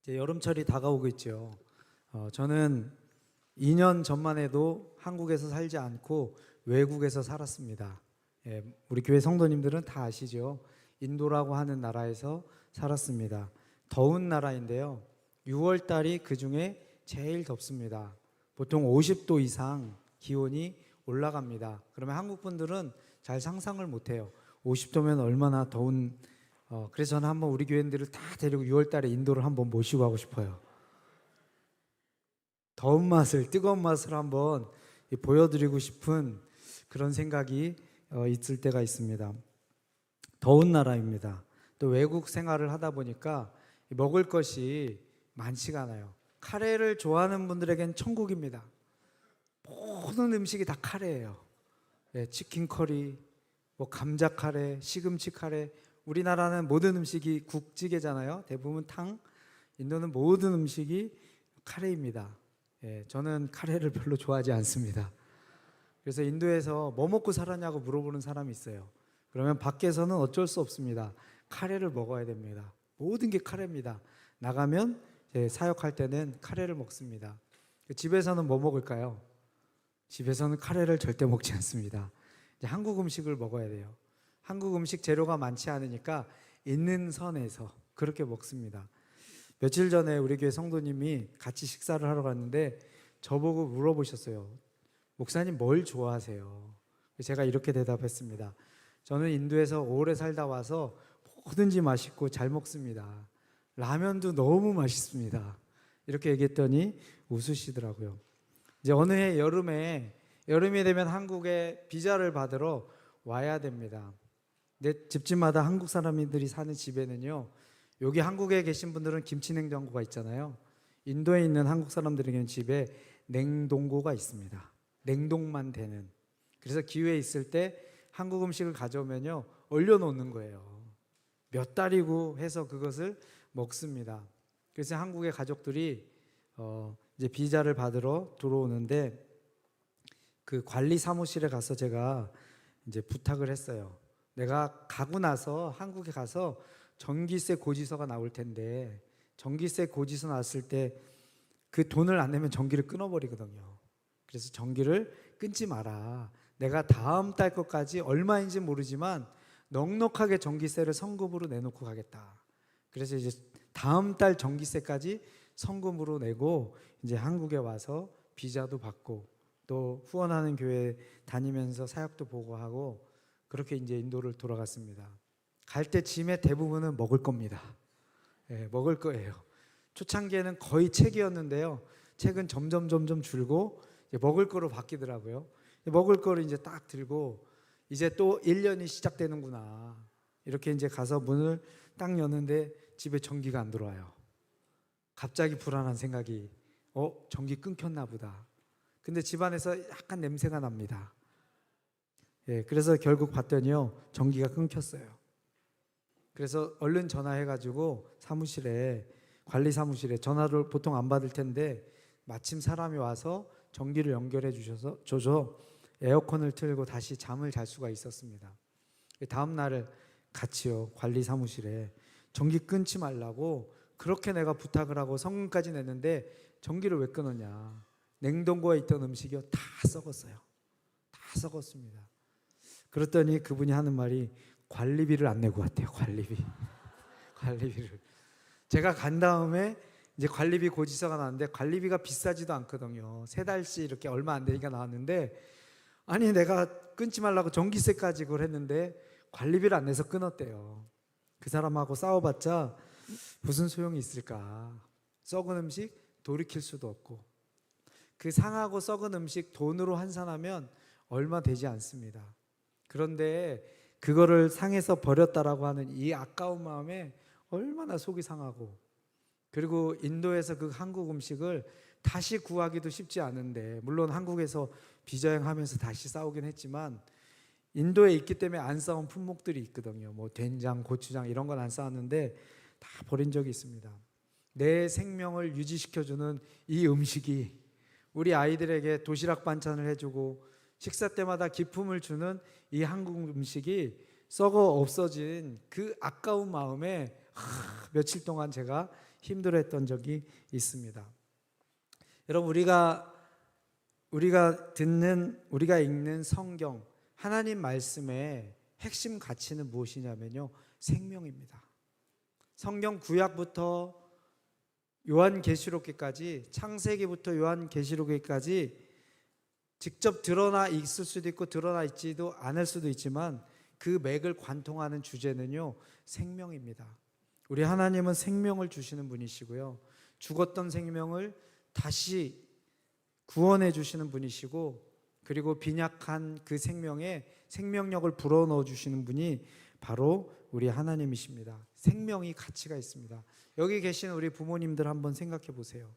이제 여름철이 다가오고 있죠. 저는 2년 전만 해도 한국에서 살지 않고 외국에서 살았습니다. 예, 우리 교회 성도님들은 다 아시죠? 인도라고 하는 나라에서 살았습니다. 더운 나라인데요. 6월 달이 그 중에 제일 덥습니다. 보통 50도 이상 기온이 올라갑니다. 그러면 한국 분들은 잘 상상을 못해요. 50도면 얼마나 더운. 그래서 저는 한번 우리 교인들을 다 데리고 6월 달에 인도를 한번 모시고 가고 싶어요. 더운 맛을, 뜨거운 맛을 한번 보여드리고 싶은 그런 생각이 있을 때가 있습니다. 더운 나라입니다. 또 외국 생활을 하다 보니까 먹을 것이 많지가 않아요. 카레를 좋아하는 분들에겐 천국입니다. 모든 음식이 다 카레예요. 치킨 커리, 뭐 감자 카레, 시금치 카레. 우리나라는 모든 음식이 국찌개잖아요. 대부분 탕. 인도는 모든 음식이 카레입니다. 저는 카레를 별로 좋아하지 않습니다. 그래서 인도에서 뭐 먹고 살았냐고 물어보는 사람이 있어요. 그러면 밖에서는 어쩔 수 없습니다. 카레를 먹어야 됩니다. 모든 게 카레입니다. 나가면 사역할 때는 카레를 먹습니다. 집에서는 뭐 먹을까요? 집에서는 카레를 절대 먹지 않습니다. 이제 한국 음식을 먹어야 돼요. 한국 음식 재료가 많지 않으니까 있는 선에서 그렇게 먹습니다. 며칠 전에 우리 교회 성도님이 같이 식사를 하러 갔는데 저보고 물어보셨어요. 목사님 뭘 좋아하세요? 제가 이렇게 대답했습니다. 저는 인도에서 오래 살다 와서 뭐든지 맛있고 잘 먹습니다. 라면도 너무 맛있습니다. 이렇게 얘기했더니 웃으시더라고요. 이제 어느 해 여름이 되면 한국에 비자를 받으러 와야 됩니다. 내 집집마다 한국 사람들이 사는 집에는요, 여기 한국에 계신 분들은 김치냉장고가 있잖아요. 인도에 있는 한국 사람들에게는 집에 냉동고가 있습니다. 냉동만 되는. 그래서 기회 있을 때 한국 음식을 가져오면요, 얼려놓는 거예요. 몇 달이고 해서 그것을 먹습니다. 그래서 한국의 가족들이 이제 비자를 받으러 들어오는데 그 관리 사무실에 가서 제가 이제 부탁을 했어요. 내가 가고 나서 한국에 가서 전기세 고지서가 나올 텐데 전기세 고지서 나왔을 때 그 돈을 안 내면 전기를 끊어버리거든요. 그래서 전기를 끊지 마라. 내가 다음 달 것까지 얼마인지 모르지만 넉넉하게 전기세를 성금으로 내놓고 가겠다. 그래서 이제 다음 달 전기세까지 성금으로 내고 이제 한국에 와서 비자도 받고 또 후원하는 교회 다니면서 사역도 보고 하고 그렇게 이제 인도를 돌아갔습니다. 갈 때 짐의 대부분은 먹을 겁니다. 먹을 거예요. 초창기에는 거의 책이었는데요. 책은 점점 줄고 이제 먹을 거로 바뀌더라고요. 먹을 거를 이제 딱 들고 이제 또 1년이 시작되는구나. 이렇게 이제 가서 문을 딱 여는데 집에 전기가 안 들어와요. 갑자기 불안한 생각이 전기 끊겼나 보다. 근데 집안에서 약간 냄새가 납니다. 그래서 결국 봤더니요, 전기가 끊겼어요. 그래서 얼른 전화해가지고 관리 사무실에 전화를 보통 안 받을 텐데 마침 사람이 와서 전기를 연결해 줘서 에어컨을 틀고 다시 잠을 잘 수가 있었습니다. 다음 날 같이요, 관리 사무실에 전기 끊지 말라고 그렇게 내가 부탁을 하고 성금까지 냈는데 전기를 왜 끊었냐. 냉동고에 있던 음식이요, 다 썩었어요. 다 썩었습니다. 그랬더니 그분이 하는 말이 관리비를 안 내고 왔대요. 관리비를. 제가 간 다음에 이제 관리비 고지서가 나왔는데 관리비가 비싸지도 않거든요. 3달씩 이렇게 얼마 안 되니까 나왔는데 아니 내가 끊지 말라고 전기세까지 그걸 했는데 관리비를 안 내서 끊었대요. 그 사람하고 싸워봤자 무슨 소용이 있을까. 썩은 음식 돌이킬 수도 없고 그 상하고 썩은 음식 돈으로 환산하면 얼마 되지 않습니다. 그런데 그거를 상해서 버렸다라고 하는 이 아까운 마음에 얼마나 속이 상하고 그리고 인도에서 그 한국 음식을 다시 구하기도 쉽지 않은데 물론 한국에서 비자행하면서 다시 싸우긴 했지만 인도에 있기 때문에 안 싸운 품목들이 있거든요. 뭐 된장, 고추장 이런 건 안 싸웠는데 다 버린 적이 있습니다. 내 생명을 유지시켜주는 이 음식이 우리 아이들에게 도시락 반찬을 해주고 식사 때마다 기품을 주는 이 한국 음식이 썩어 없어진 그 아까운 마음에 며칠 동안 제가 힘들어했던 적이 있습니다. 여러분, 우리가 읽는 성경, 하나님 말씀의 핵심 가치는 무엇이냐면요, 생명입니다. 성경 구약부터 요한계시록기까지, 창세기부터 요한계시록기까지 직접 드러나 있을 수도 있고 드러나 있지도 않을 수도 있지만 그 맥을 관통하는 주제는요, 생명입니다. 우리 하나님은 생명을 주시는 분이시고요, 죽었던 생명을 다시 구원해 주시는 분이시고, 그리고 빈약한 그 생명에 생명력을 불어넣어 주시는 분이 바로 우리 하나님이십니다. 생명이 가치가 있습니다. 여기 계신 우리 부모님들 한번 생각해 보세요.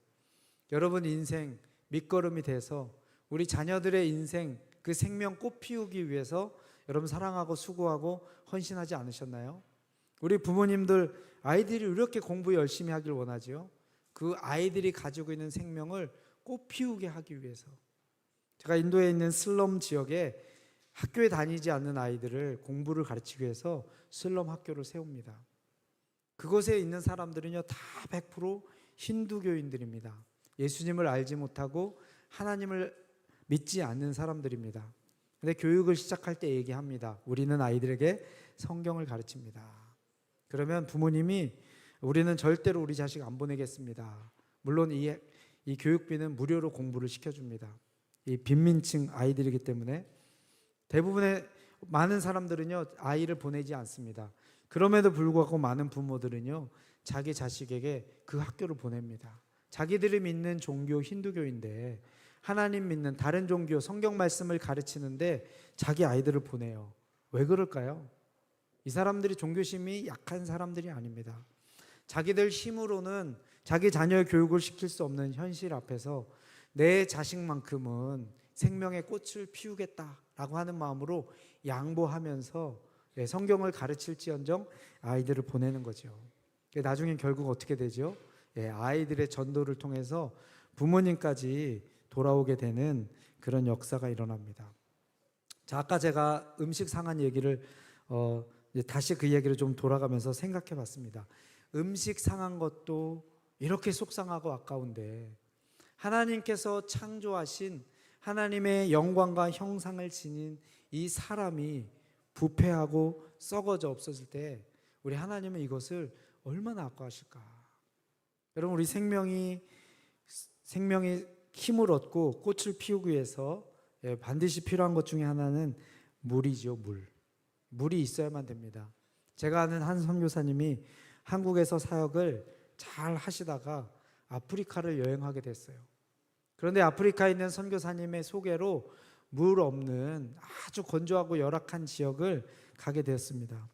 여러분 인생 밑거름이 돼서 우리 자녀들의 인생 그 생명 꽃 피우기 위해서 여러분 사랑하고 수고하고 헌신하지 않으셨나요? 우리 부모님들 아이들이 이렇게 공부 열심히 하길 원하지요. 그 아이들이 가지고 있는 생명을 꽃 피우게 하기 위해서. 제가 인도에 있는 슬럼 지역에 학교에 다니지 않는 아이들을 공부를 가르치기 위해서 슬럼 학교를 세웁니다. 그곳에 있는 사람들은요, 다 100% 힌두교인들입니다. 예수님을 알지 못하고 하나님을 믿지 않는 사람들입니다. 근데 교육을 시작할 때 얘기합니다. 우리는 아이들에게 성경을 가르칩니다. 그러면 부모님이 우리는 절대로 우리 자식 안 보내겠습니다. 물론 이 교육비는 무료로 공부를 시켜줍니다. 이 빈민층 아이들이기 때문에 대부분의 많은 사람들은요, 아이를 보내지 않습니다. 그럼에도 불구하고 많은 부모들은요, 자기 자식에게 그 학교를 보냅니다. 자기들이 믿는 종교 힌두교인데 하나님 믿는 다른 종교 성경 말씀을 가르치는데 자기 아이들을 보내요. 왜 그럴까요? 이 사람들이 종교심이 약한 사람들이 아닙니다. 자기들 힘으로는 자기 자녀의 교육을 시킬 수 없는 현실 앞에서 내 자식만큼은 생명의 꽃을 피우겠다라고 하는 마음으로 양보하면서 성경을 가르칠지언정 아이들을 보내는 거죠. 나중엔 결국 어떻게 되죠? 아이들의 전도를 통해서 부모님까지 돌아오게 되는 그런 역사가 일어납니다. 자, 아까 제가 음식 상한 얘기를 다시 그 얘기를 좀 돌아가면서 생각해 봤습니다. 음식 상한 것도 이렇게 속상하고 아까운데 하나님께서 창조하신 하나님의 영광과 형상을 지닌 이 사람이 부패하고 썩어져 없어질 때 우리 하나님은 이것을 얼마나 아까워하실까? 여러분, 우리 생명이 힘을 얻고 꽃을 피우기 위해서 반드시 필요한 것 중에 하나는 물이죠. 물이 있어야만 됩니다. 제가 아는 한 선교사님이 한국에서 사역을 잘 하시다가 아프리카를 여행하게 됐어요. 그런데 아프리카에 있는 선교사님의 소개로 물 없는 아주 건조하고 열악한 지역을 가게 되었습니다.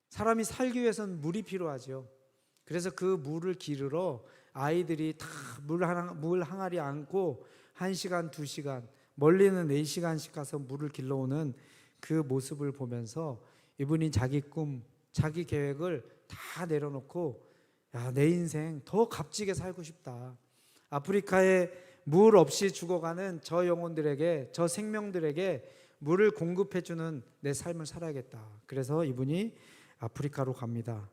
사람이 살기 위해서는 물이 필요하죠. 그래서 그 물을 기르러 아이들이 다 물 항아리 안고 1시간, 2시간, 멀리는 4시간씩 가서 물을 길러오는 그 모습을 보면서 이분이 자기 꿈, 자기 계획을 다 내려놓고 내 인생 더 값지게 살고 싶다. 아프리카에 물 없이 죽어가는 저 영혼들에게, 저 생명들에게 물을 공급해주는 내 삶을 살아야겠다. 그래서 이분이 아프리카로 갑니다.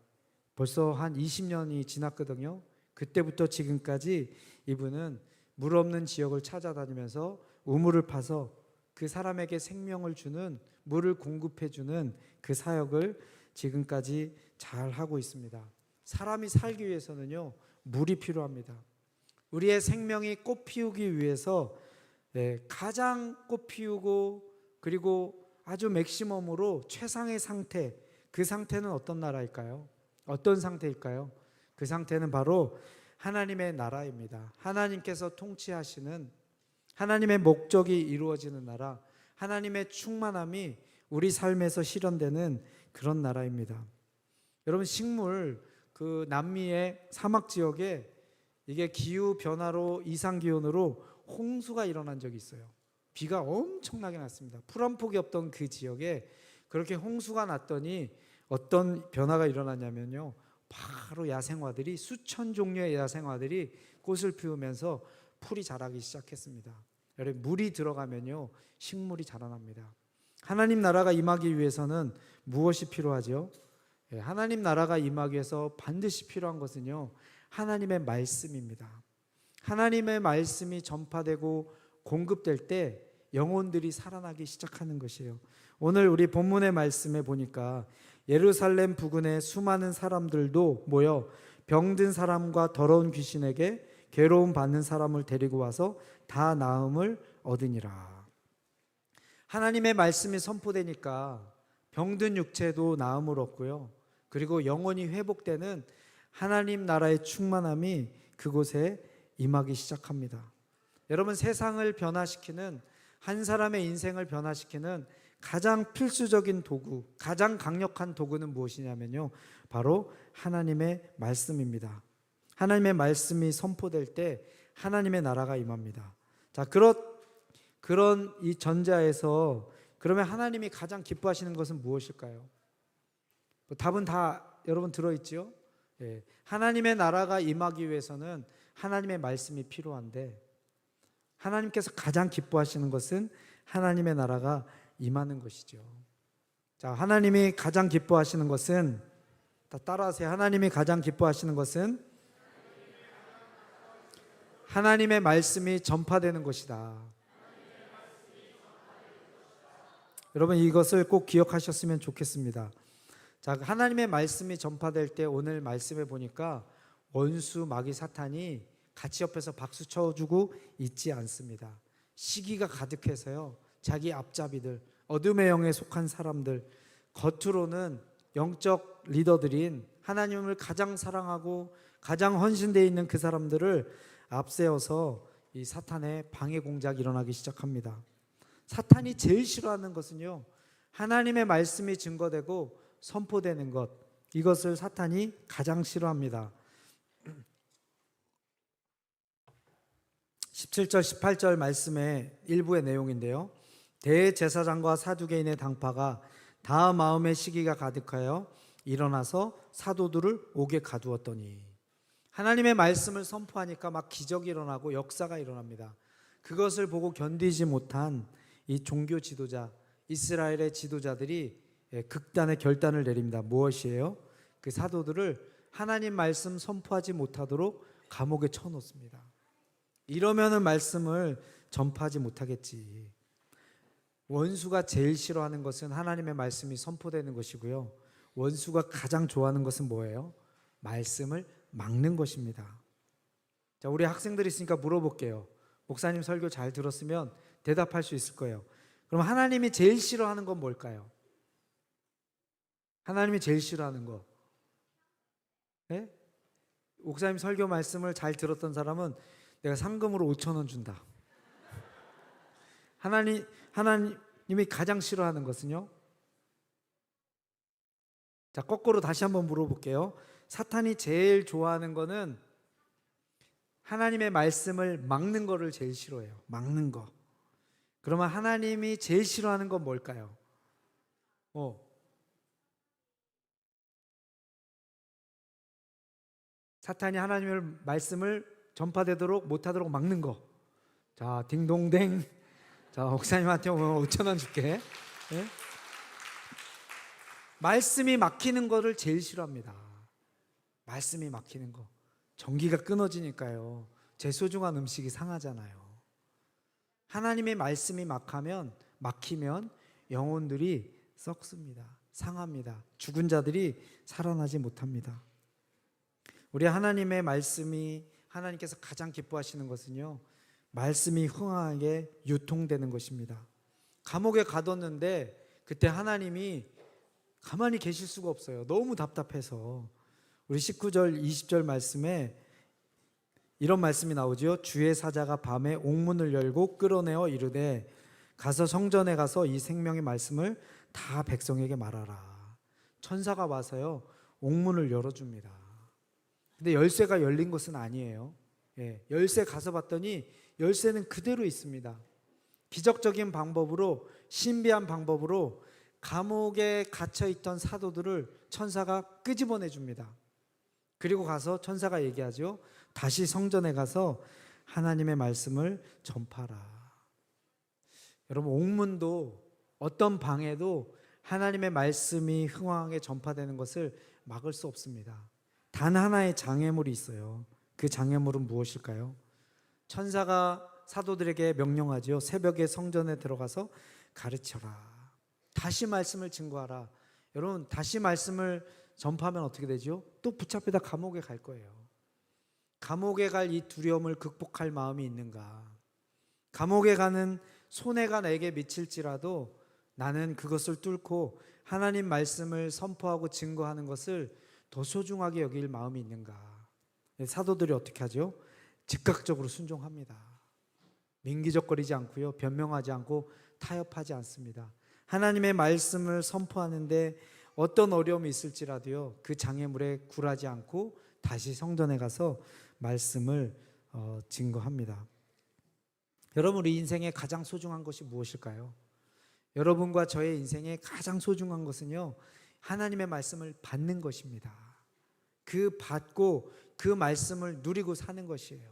벌써 한 20년이 지났거든요. 그때부터 지금까지 이분은 물 없는 지역을 찾아다니면서 우물을 파서 그 사람에게 생명을 주는, 물을 공급해주는 그 사역을 지금까지 잘 하고 있습니다. 사람이 살기 위해서는요, 물이 필요합니다. 우리의 생명이 꽃 피우기 위해서 가장 꽃 피우고 그리고 아주 맥시멈으로 최상의 상태, 그 상태는 어떤 나라일까요? 어떤 상태일까요? 그 상태는 바로 하나님의 나라입니다. 하나님께서 통치하시는, 하나님의 목적이 이루어지는 나라, 하나님의 충만함이 우리 삶에서 실현되는 그런 나라입니다. 여러분, 식물, 그 남미의 사막 지역에 이게 기후 변화로, 이상 기온으로 홍수가 일어난 적이 있어요. 비가 엄청나게 났습니다. 풀 한 폭이 없던 그 지역에 그렇게 홍수가 났더니 어떤 변화가 일어났냐면요, 바로 야생화들이, 수천 종류의 야생화들이 꽃을 피우면서 풀이 자라기 시작했습니다. 여러분, 물이 들어가면요, 식물이 자라납니다. 하나님 나라가 임하기 위해서는 무엇이 필요하죠? 하나님 나라가 임하기 위해서 반드시 필요한 것은요, 하나님의 말씀입니다. 하나님의 말씀이 전파되고 공급될 때 영혼들이 살아나기 시작하는 것이에요. 오늘 우리 본문의 말씀에 보니까 예루살렘 부근에 수많은 사람들도 모여 병든 사람과 더러운 귀신에게 괴로움 받는 사람을 데리고 와서 다 나음을 얻으니라. 하나님의 말씀이 선포되니까 병든 육체도 나음을 얻고요. 그리고 영혼이 회복되는 하나님 나라의 충만함이 그곳에 임하기 시작합니다. 여러분, 세상을 변화시키는, 한 사람의 인생을 변화시키는 가장 필수적인 도구, 가장 강력한 도구는 무엇이냐면요, 바로 하나님의 말씀입니다. 하나님의 말씀이 선포될 때 하나님의 나라가 임합니다. 자, 그런 이 전자에서 그러면 하나님이 가장 기뻐하시는 것은 무엇일까요? 답은 다 여러분 들어있지요? 예. 하나님의 나라가 임하기 위해서는 하나님의 말씀이 필요한데, 하나님께서 가장 기뻐하시는 것은 하나님의 나라가 임하는 것이죠. 자, 하나님이 가장 기뻐하시는 것은, 다 따라하세요. 하나님이 가장 기뻐하시는 것은 하나님의 말씀이 전파되는 것이다. 여러분, 이것을 꼭 기억하셨으면 좋겠습니다. 자, 하나님의 말씀이 전파될 때 오늘 말씀에 보니까 원수 마귀 사탄이 같이 옆에서 박수 쳐주고 있지 않습니다. 시기가 가득해서요, 자기 앞잡이들, 어둠의 영에 속한 사람들, 겉으로는 영적 리더들인 하나님을 가장 사랑하고 가장 헌신되어 있는 그 사람들을 앞세워서 이 사탄의 방해 공작이 일어나기 시작합니다. 사탄이 제일 싫어하는 것은요, 하나님의 말씀이 증거되고 선포되는 것, 이것을 사탄이 가장 싫어합니다. 17절 18절 말씀의 일부의 내용인데요, 대제사장과 사두개인의 당파가 다 마음의 시기가 가득하여 일어나서 사도들을 옥에 가두었더니, 하나님의 말씀을 선포하니까 막 기적이 일어나고 역사가 일어납니다. 그것을 보고 견디지 못한 이 종교 지도자, 이스라엘의 지도자들이 극단의 결단을 내립니다. 무엇이에요? 그 사도들을 하나님 말씀 선포하지 못하도록 감옥에 쳐놓습니다. 이러면은 말씀을 전파하지 못하겠지. 원수가 제일 싫어하는 것은 하나님의 말씀이 선포되는 것이고요, 원수가 가장 좋아하는 것은 뭐예요? 말씀을 막는 것입니다. 자, 우리 학생들이 있으니까 물어볼게요. 목사님 설교 잘 들었으면 대답할 수 있을 거예요. 그럼 하나님이 제일 싫어하는 건 뭘까요? 하나님이 제일 싫어하는 거. 네? 목사님 설교 말씀을 잘 들었던 사람은 내가 상금으로 5,000원 준다. 하나님이 가장 싫어하는 것은요? 자, 거꾸로 다시 한번 물어볼게요. 사탄이 제일 좋아하는 거는 하나님의 말씀을 막는 거를 제일 싫어해요. 막는 거. 그러면 하나님이 제일 싫어하는 건 뭘까요? 사탄이 하나님의 말씀을 전파되도록 못하도록 막는 거. 자, 딩동댕. 자, 목사님한테 5,000원 줄게. 네? 말씀이 막히는 거를 제일 싫어합니다. 말씀이 막히는 거. 전기가 끊어지니까요, 제 소중한 음식이 상하잖아요. 하나님의 말씀이 막히면 영혼들이 썩습니다. 상합니다. 죽은 자들이 살아나지 못합니다. 우리 하나님의 말씀이, 하나님께서 가장 기뻐하시는 것은요, 말씀이 흥하게 유통되는 것입니다. 감옥에 가뒀는데 그때 하나님이 가만히 계실 수가 없어요. 너무 답답해서. 우리 19절 20절 말씀에 이런 말씀이 나오죠. 주의 사자가 밤에 옥문을 열고 끌어내어 이르되 가서 성전에 가서 이 생명의 말씀을 다 백성에게 말하라. 천사가 와서요, 옥문을 열어줍니다. 근데 열쇠가 열린 것은 아니에요. 열쇠 가서 봤더니 열쇠는 그대로 있습니다. 기적적인 방법으로, 신비한 방법으로 감옥에 갇혀있던 사도들을 천사가 끄집어내 줍니다. 그리고 가서 천사가 얘기하죠. 다시 성전에 가서 하나님의 말씀을 전파라. 여러분, 옥문도 어떤 방에도 하나님의 말씀이 흥황하게 전파되는 것을 막을 수 없습니다. 단 하나의 장애물이 있어요. 그 장애물은 무엇일까요? 천사가 사도들에게 명령하죠. 새벽에 성전에 들어가서 가르쳐라. 다시 말씀을 증거하라. 여러분, 다시 말씀을 전파하면 어떻게 되죠? 또 붙잡히다 감옥에 갈 거예요. 감옥에 갈 이 두려움을 극복할 마음이 있는가? 감옥에 가는 손해가 내게 미칠지라도 나는 그것을 뚫고 하나님 말씀을 선포하고 증거하는 것을 더 소중하게 여길 마음이 있는가? 사도들이 어떻게 하죠? 즉각적으로 순종합니다. 민기적거리지 않고요, 변명하지 않고 타협하지 않습니다. 하나님의 말씀을 선포하는데 어떤 어려움이 있을지라도요, 그 장애물에 굴하지 않고 다시 성전에 가서 말씀을 증거합니다. 여러분, 우리 인생에 가장 소중한 것이 무엇일까요? 여러분과 저의 인생에 가장 소중한 것은요, 하나님의 말씀을 받는 것입니다. 그 받고 그 말씀을 누리고 사는 것이에요.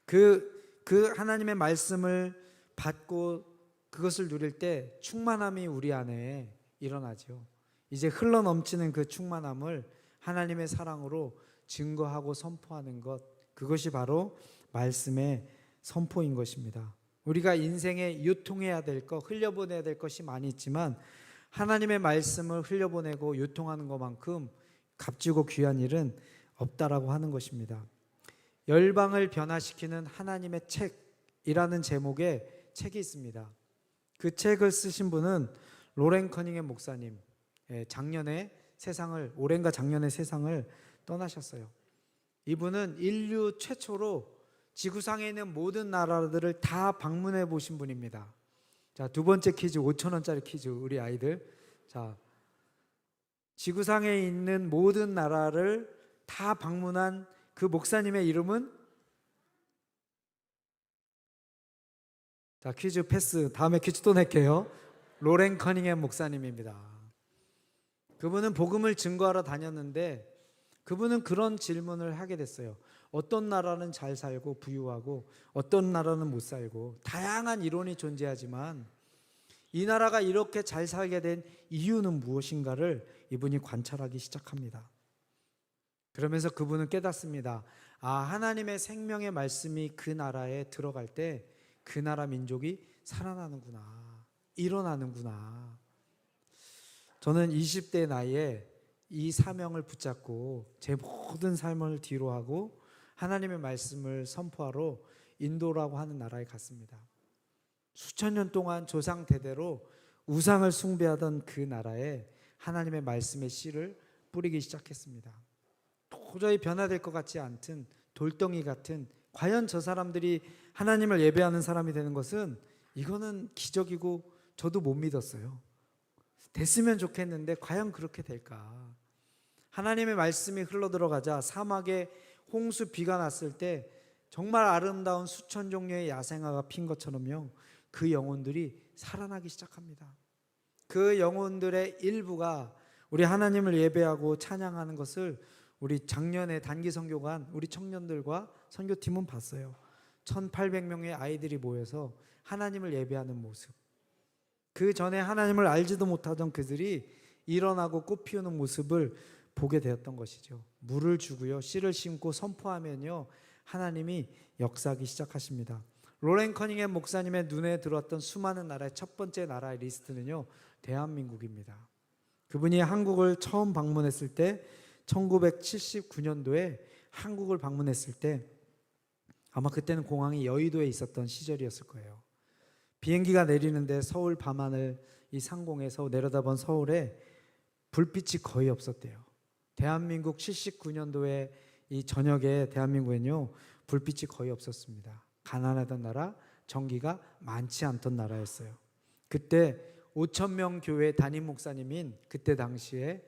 그 하나님의 말씀을 받고 그것을 누릴 때 충만함이 우리 안에 일어나죠. 이제 흘러넘치는 그 충만함을 하나님의 사랑으로 증거하고 선포하는 것, 그것이 바로 말씀의 선포인 것입니다. 우리가 인생에 유통해야 될 것, 흘려보내야 될 것이 많이 있지만 하나님의 말씀을 흘려보내고 유통하는 것만큼 값지고 귀한 일은 없다라고 하는 것입니다. 열방을 변화시키는 하나님의 책이라는 제목의 책이 있습니다. 그 책을 쓰신 분은 로렌 커닝햄 목사님, 올해인가 작년에 세상을 떠나셨어요. 이분은 인류 최초로 지구상에 있는 모든 나라들을 다 방문해 보신 분입니다. 자, 두 번째 퀴즈, 5,000원짜리 퀴즈, 우리 아이들. 자, 지구상에 있는 모든 나라를 다 방문한 그 목사님의 이름은? 자, 퀴즈 패스. 다음에 퀴즈 또 낼게요. 로렌 커닝햄 목사님입니다. 그분은 복음을 증거하러 다녔는데 그분은 그런 질문을 하게 됐어요. 어떤 나라는 잘 살고 부유하고 어떤 나라는 못 살고 다양한 이론이 존재하지만 이 나라가 이렇게 잘 살게 된 이유는 무엇인가를 이분이 관찰하기 시작합니다. 그러면서 그분은 깨닫습니다. 하나님의 생명의 말씀이 그 나라에 들어갈 때 그 나라 민족이 살아나는구나, 일어나는구나. 저는 20대 나이에 이 사명을 붙잡고 제 모든 삶을 뒤로하고 하나님의 말씀을 선포하러 인도라고 하는 나라에 갔습니다. 수천 년 동안 조상 대대로 우상을 숭배하던 그 나라에 하나님의 말씀의 씨를 뿌리기 시작했습니다. 도저히 변화될 것 같지 않든 돌덩이 같은, 과연 저 사람들이 하나님을 예배하는 사람이 되는 것은, 이거는 기적이고 저도 못 믿었어요. 됐으면 좋겠는데 과연 그렇게 될까? 하나님의 말씀이 흘러들어가자 사막에 홍수 비가 났을 때 정말 아름다운 수천 종류의 야생화가 핀 것처럼요, 그 영혼들이 살아나기 시작합니다. 그 영혼들의 일부가 우리 하나님을 예배하고 찬양하는 것을 우리 작년에 단기 선교관 우리 청년들과 선교팀은 봤어요. 1,800명의 아이들이 모여서 하나님을 예배하는 모습, 그 전에 하나님을 알지도 못하던 그들이 일어나고 꽃 피우는 모습을 보게 되었던 것이죠. 물을 주고요, 씨를 심고 선포하면요, 하나님이 역사하기 시작하십니다. 로렌 커닝햄 목사님의 눈에 들어왔던 수많은 나라의 첫 번째 나라의 리스트는요, 대한민국입니다. 그분이 한국을 처음 방문했을 때 1979년도에 한국을 방문했을 때 아마 그때는 공항이 여의도에 있었던 시절이었을 거예요. 비행기가 내리는데 서울 밤하늘, 이 상공에서 내려다본 서울에 불빛이 거의 없었대요. 대한민국 79년도에 이 저녁에 대한민국에는요, 불빛이 거의 없었습니다. 가난하던 나라, 전기가 많지 않던 나라였어요. 그때 5,000명 교회 담임 목사님인, 그때 당시에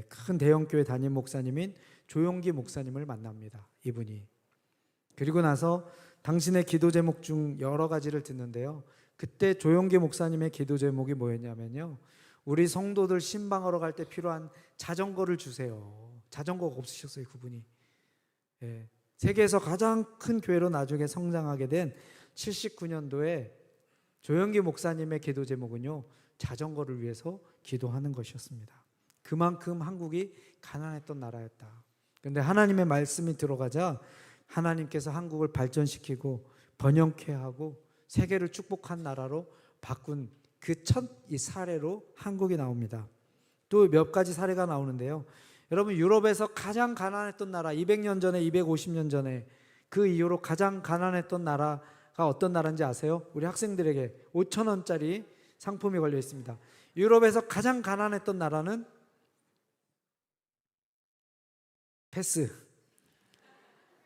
큰 대형 교회 담임 목사님인 조용기 목사님을 만납니다. 이분이. 그리고 나서 당신의 기도 제목 중 여러 가지를 듣는데요, 그때 조용기 목사님의 기도 제목이 뭐였냐면요, 우리 성도들 신방하러 갈 때 필요한 자전거를 주세요. 자전거가 없으셨어요, 그분이. 세계에서 가장 큰 교회로 나중에 성장하게 된 79년도에 조용기 목사님의 기도 제목은요, 자전거를 위해서 기도하는 것이었습니다. 그만큼 한국이 가난했던 나라였다. 그런데 하나님의 말씀이 들어가자 하나님께서 한국을 발전시키고 번영케 하고 세계를 축복한 나라로 바꾼 그 첫 이 사례로 한국이 나옵니다. 또 몇 가지 사례가 나오는데요. 여러분, 유럽에서 가장 가난했던 나라, 200년 전에, 250년 전에 그 이후로 가장 가난했던 나라가 어떤 나라인지 아세요? 우리 학생들에게 5,000원짜리 상품이 걸려 있습니다. 유럽에서 가장 가난했던 나라는 패스,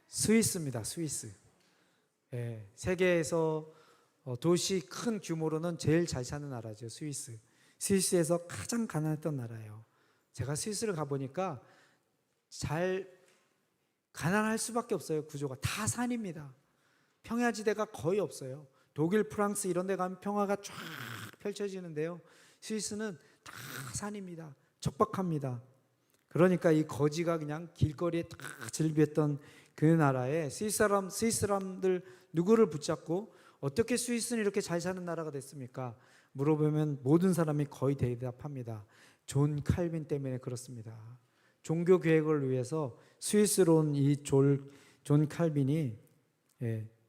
스위스입니다. 스위스. 예, 세계에서 도시 큰 규모로는 제일 잘 사는 나라죠. 스위스. 스위스에서 가장 가난했던 나라예요. 제가 스위스를 가보니까 잘 가난할 수밖에 없어요. 구조가 다 산입니다. 평야지대가 거의 없어요. 독일, 프랑스 이런 데 가면 평화가 쫙 펼쳐지는데요. 스위스는 다 산입니다. 척박합니다. 그러니까 이 거지가 그냥 길거리에 다 즐비했던 그 나라에 스위스 사람들 누구를 붙잡고 어떻게 스위스는 이렇게 잘 사는 나라가 됐습니까? 물어보면 모든 사람이 거의 대답합니다. 존 칼빈 때문에 그렇습니다. 종교 계획을 위해서 스위스로 온 이 존 칼빈이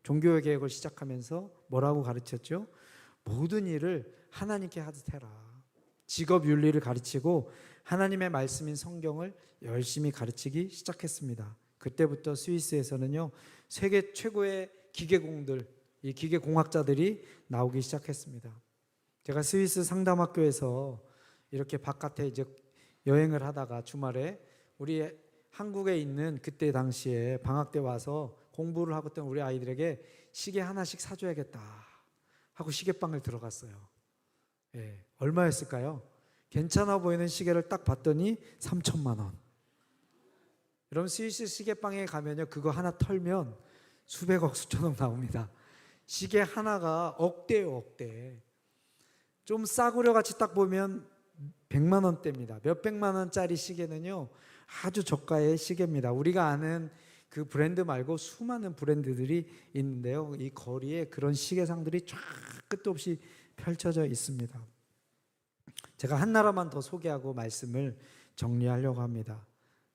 종교 계획을 시작하면서 뭐라고 가르쳤죠? 모든 일을 하나님께 하듯 해라. 직업 윤리를 가르치고 하나님의 말씀인 성경을 열심히 가르치기 시작했습니다. 그때부터 스위스에서는요, 세계 최고의 기계공들, 이 기계공학자들이 나오기 시작했습니다. 제가 스위스 상담학교에서 이렇게 바깥에 이제 여행을 하다가 주말에 우리 한국에 있는 그때 당시에 방학 때 와서 공부를 하고 있던 우리 아이들에게 시계 하나씩 사줘야겠다 하고 시계방을 들어갔어요. 예, 얼마였을까요? 괜찮아 보이는 시계를 딱 봤더니 3천만 원. 여러분, 스위스 시계방에 가면요, 그거 하나 털면 수백억 수천억 나옵니다. 시계 하나가 억대예요, 억대. 좀 싸구려 같이 딱 보면 100만 원대입니다. 몇 백만 원짜리 시계는요, 아주 저가의 시계입니다. 우리가 아는 그 브랜드 말고 수많은 브랜드들이 있는데요, 이 거리에 그런 시계상들이 쫙 끝도 없이 펼쳐져 있습니다. 제가 한 나라만 더 소개하고 말씀을 정리하려고 합니다.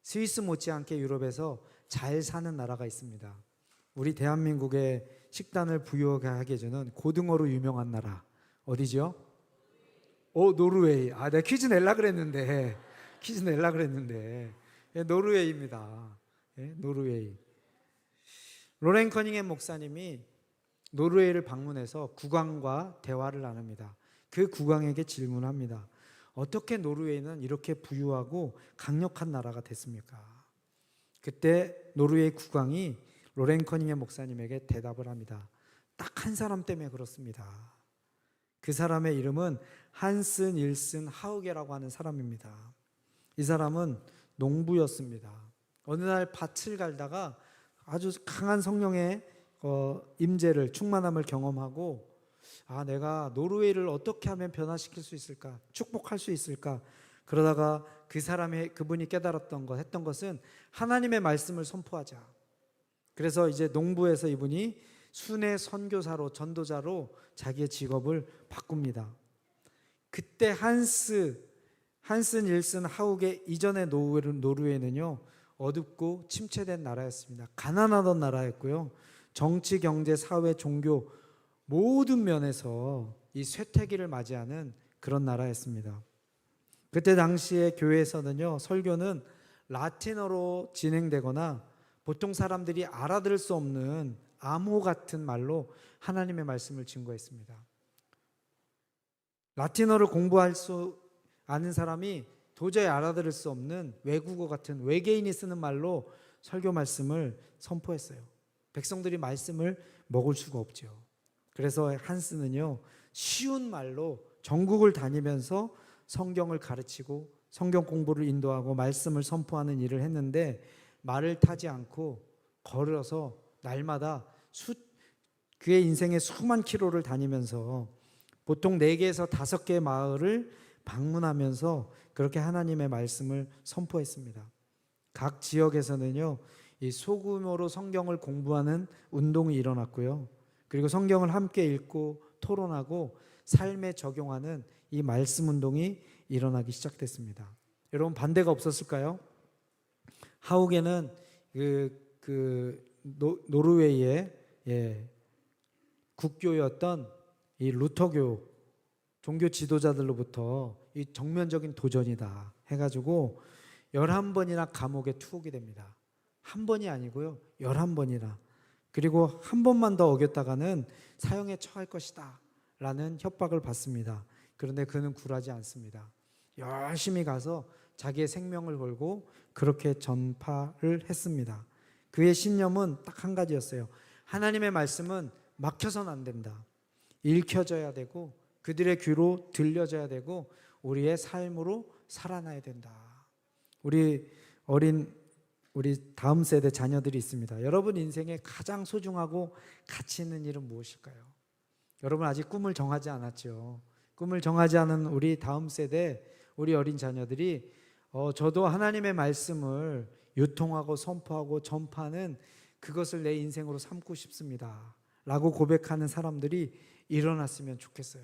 스위스 못지않게 유럽에서 잘 사는 나라가 있습니다. 우리 대한민국의 식단을 부유하게 해주는 고등어로 유명한 나라 어디죠? 노르웨이. 내가 퀴즈 낼라 그랬는데 노르웨이입니다. 노르웨이. 로렌 커닝햄 목사님이 노르웨이를 방문해서 국왕과 대화를 나눕니다. 그 국왕에게 질문합니다. 어떻게 노르웨이는 이렇게 부유하고 강력한 나라가 됐습니까? 그때 노르웨이 국왕이 로렌 커닝햄 목사님에게 대답을 합니다. 딱 한 사람 때문에 그렇습니다. 그 사람의 이름은 한스 닐슨 하우게라고 하는 사람입니다. 이 사람은 농부였습니다. 어느 날 밭을 갈다가 아주 강한 성령의 임재를, 충만함을 경험하고 내가 노르웨이를 어떻게 하면 변화시킬 수 있을까, 축복할 수 있을까, 그러다가 그분이 깨달았던 것, 했던 것은 하나님의 말씀을 선포하자. 그래서 이제 농부에서 이분이 순회 선교사로, 전도자로 자기의 직업을 바꿉니다. 그때 한스 닐슨 하우게 이전의 노르웨이는요, 어둡고 침체된 나라였습니다. 가난하던 나라였고요, 정치, 경제, 사회, 종교 모든 면에서 이 쇠퇴기를 맞이하는 그런 나라였습니다. 그때 당시에 교회에서는요, 설교는 라틴어로 진행되거나 보통 사람들이 알아들을 수 없는 암호 같은 말로 하나님의 말씀을 증거했습니다. 라틴어를 공부할 수 아는 사람이 도저히 알아들을 수 없는 외국어 같은 외계인이 쓰는 말로 설교 말씀을 선포했어요. 백성들이 말씀을 먹을 수가 없죠. 그래서 한스는요, 쉬운 말로 전국을 다니면서 성경을 가르치고 성경 공부를 인도하고 말씀을 선포하는 일을 했는데, 말을 타지 않고 걸어서 날마다 그의 인생의 수만 킬로를 다니면서 보통 4개에서 5개의 마을을 방문하면서 그렇게 하나님의 말씀을 선포했습니다. 각 지역에서는요, 이 소규모로 성경을 공부하는 운동이 일어났고요, 그리고 성경을 함께 읽고 토론하고 삶에 적용하는 이 말씀 운동이 일어나기 시작됐습니다. 여러분 반대가 없었을까요? 하욱에는 노르웨이의 국교였던 이 루터교 종교 지도자들로부터 이 정면적인 도전이다 해가지고 11번이나 감옥에 투옥이 됩니다. 한 번이 아니고요, 11번이나. 그리고 한 번만 더 어겼다가는 사형에 처할 것이다 라는 협박을 받습니다. 그런데 그는 굴하지 않습니다. 열심히 가서 자기의 생명을 걸고 그렇게 전파를 했습니다. 그의 신념은 딱 한 가지였어요. 하나님의 말씀은 막혀서는 안 된다. 읽혀져야 되고 그들의 귀로 들려져야 되고 우리의 삶으로 살아나야 된다. 우리 다음 세대 자녀들이 있습니다. 여러분 인생에 가장 소중하고 가치 있는 일은 무엇일까요? 여러분 아직 꿈을 정하지 않았죠. 꿈을 정하지 않은 우리 다음 세대, 우리 어린 자녀들이 저도 하나님의 말씀을 유통하고 선포하고 전파하는 그것을 내 인생으로 삼고 싶습니다 라고 고백하는 사람들이 일어났으면 좋겠어요.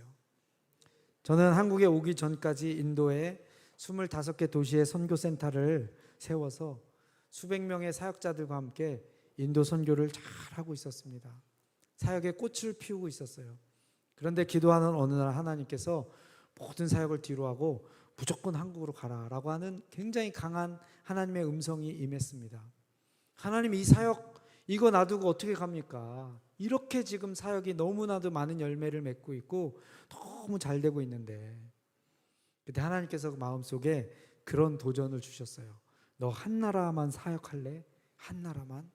저는 한국에 오기 전까지 인도에 25개 도시의 선교센터를 세워서 수백 명의 사역자들과 함께 인도 선교를 잘 하고 있었습니다. 사역의 꽃을 피우고 있었어요. 그런데 기도하는 어느 날 하나님께서 모든 사역을 뒤로하고 무조건 한국으로 가라라고 하는 굉장히 강한 하나님의 음성이 임했습니다. 하나님, 이 사역 이거 놔두고 어떻게 갑니까? 이렇게 지금 사역이 너무나도 많은 열매를 맺고 있고 너무 잘 되고 있는데, 그때 하나님께서 마음속에 그런 도전을 주셨어요. 너 한 나라만 사역할래? 한 나라만?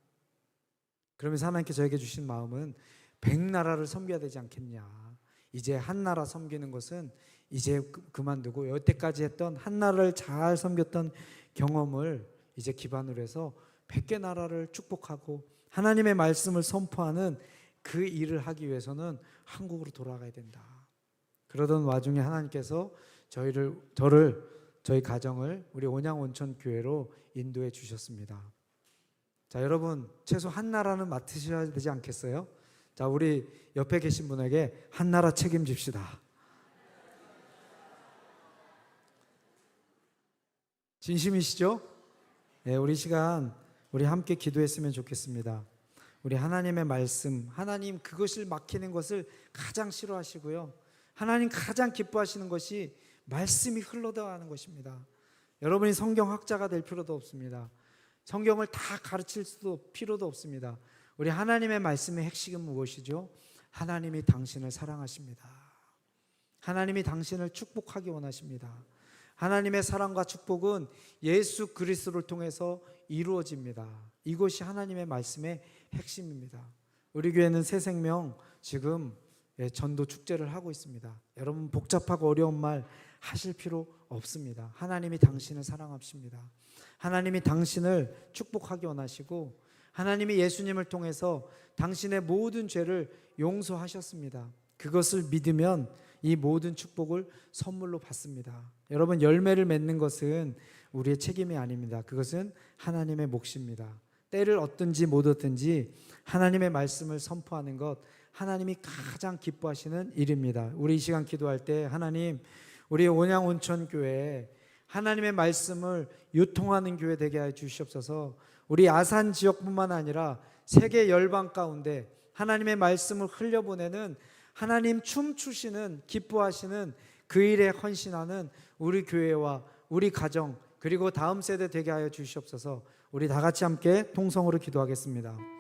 그러면서 하나님께서 저에게 주신 마음은 100나라를 섬겨야 되지 않겠냐. 이제 한 나라 섬기는 것은 이제 그만두고 여태까지 했던 한 나라를 잘 섬겼던 경험을 이제 기반으로 해서 100개 나라를 축복하고 하나님의 말씀을 선포하는 그 일을 하기 위해서는 한국으로 돌아가야 된다. 그러던 와중에 하나님께서 저희 가정을 우리 온양온천교회로 인도해 주셨습니다. 자, 여러분 최소 한 나라는 맡으셔야 되지 않겠어요? 자, 우리 옆에 계신 분에게 한 나라 책임집시다. 진심이시죠? 네, 우리 시간 우리 함께 기도했으면 좋겠습니다. 우리 하나님의 말씀, 하나님 그것을 막히는 것을 가장 싫어하시고요, 하나님 가장 기뻐하시는 것이 말씀이 흘러나가는 것입니다. 여러분이 성경학자가 될 필요도 없습니다. 성경을 다 가르칠 필요도 없습니다. 우리 하나님의 말씀의 핵심은 무엇이죠? 하나님이 당신을 사랑하십니다. 하나님이 당신을 축복하기 원하십니다. 하나님의 사랑과 축복은 예수 그리스도를 통해서 이루어집니다. 이것이 하나님의 말씀의 핵심입니다. 우리 교회는 새생명 지금 전도 축제를 하고 있습니다. 여러분 복잡하고 어려운 말 하실 필요 없습니다. 하나님이 당신을 사랑하십니다. 하나님이 당신을 축복하기 원하시고 하나님이 예수님을 통해서 당신의 모든 죄를 용서하셨습니다. 그것을 믿으면 이 모든 축복을 선물로 받습니다. 여러분 열매를 맺는 것은 우리의 책임이 아닙니다. 그것은 하나님의 몫입니다. 때를 얻든지 못 얻든지 하나님의 말씀을 선포하는 것, 하나님이 가장 기뻐하시는 일입니다. 우리 이 시간 기도할 때 하나님, 우리 온양온천교회 하나님의 말씀을 유통하는 교회 되게 해 주시옵소서. 우리 아산 지역뿐만 아니라 세계 열방 가운데 하나님의 말씀을 흘려보내는, 하나님 춤추시는, 기뻐하시는 그 일에 헌신하는 우리 교회와 우리 가정 그리고 다음 세대 되게 하여 주시옵소서. 우리 다 같이 함께 통성으로 기도하겠습니다.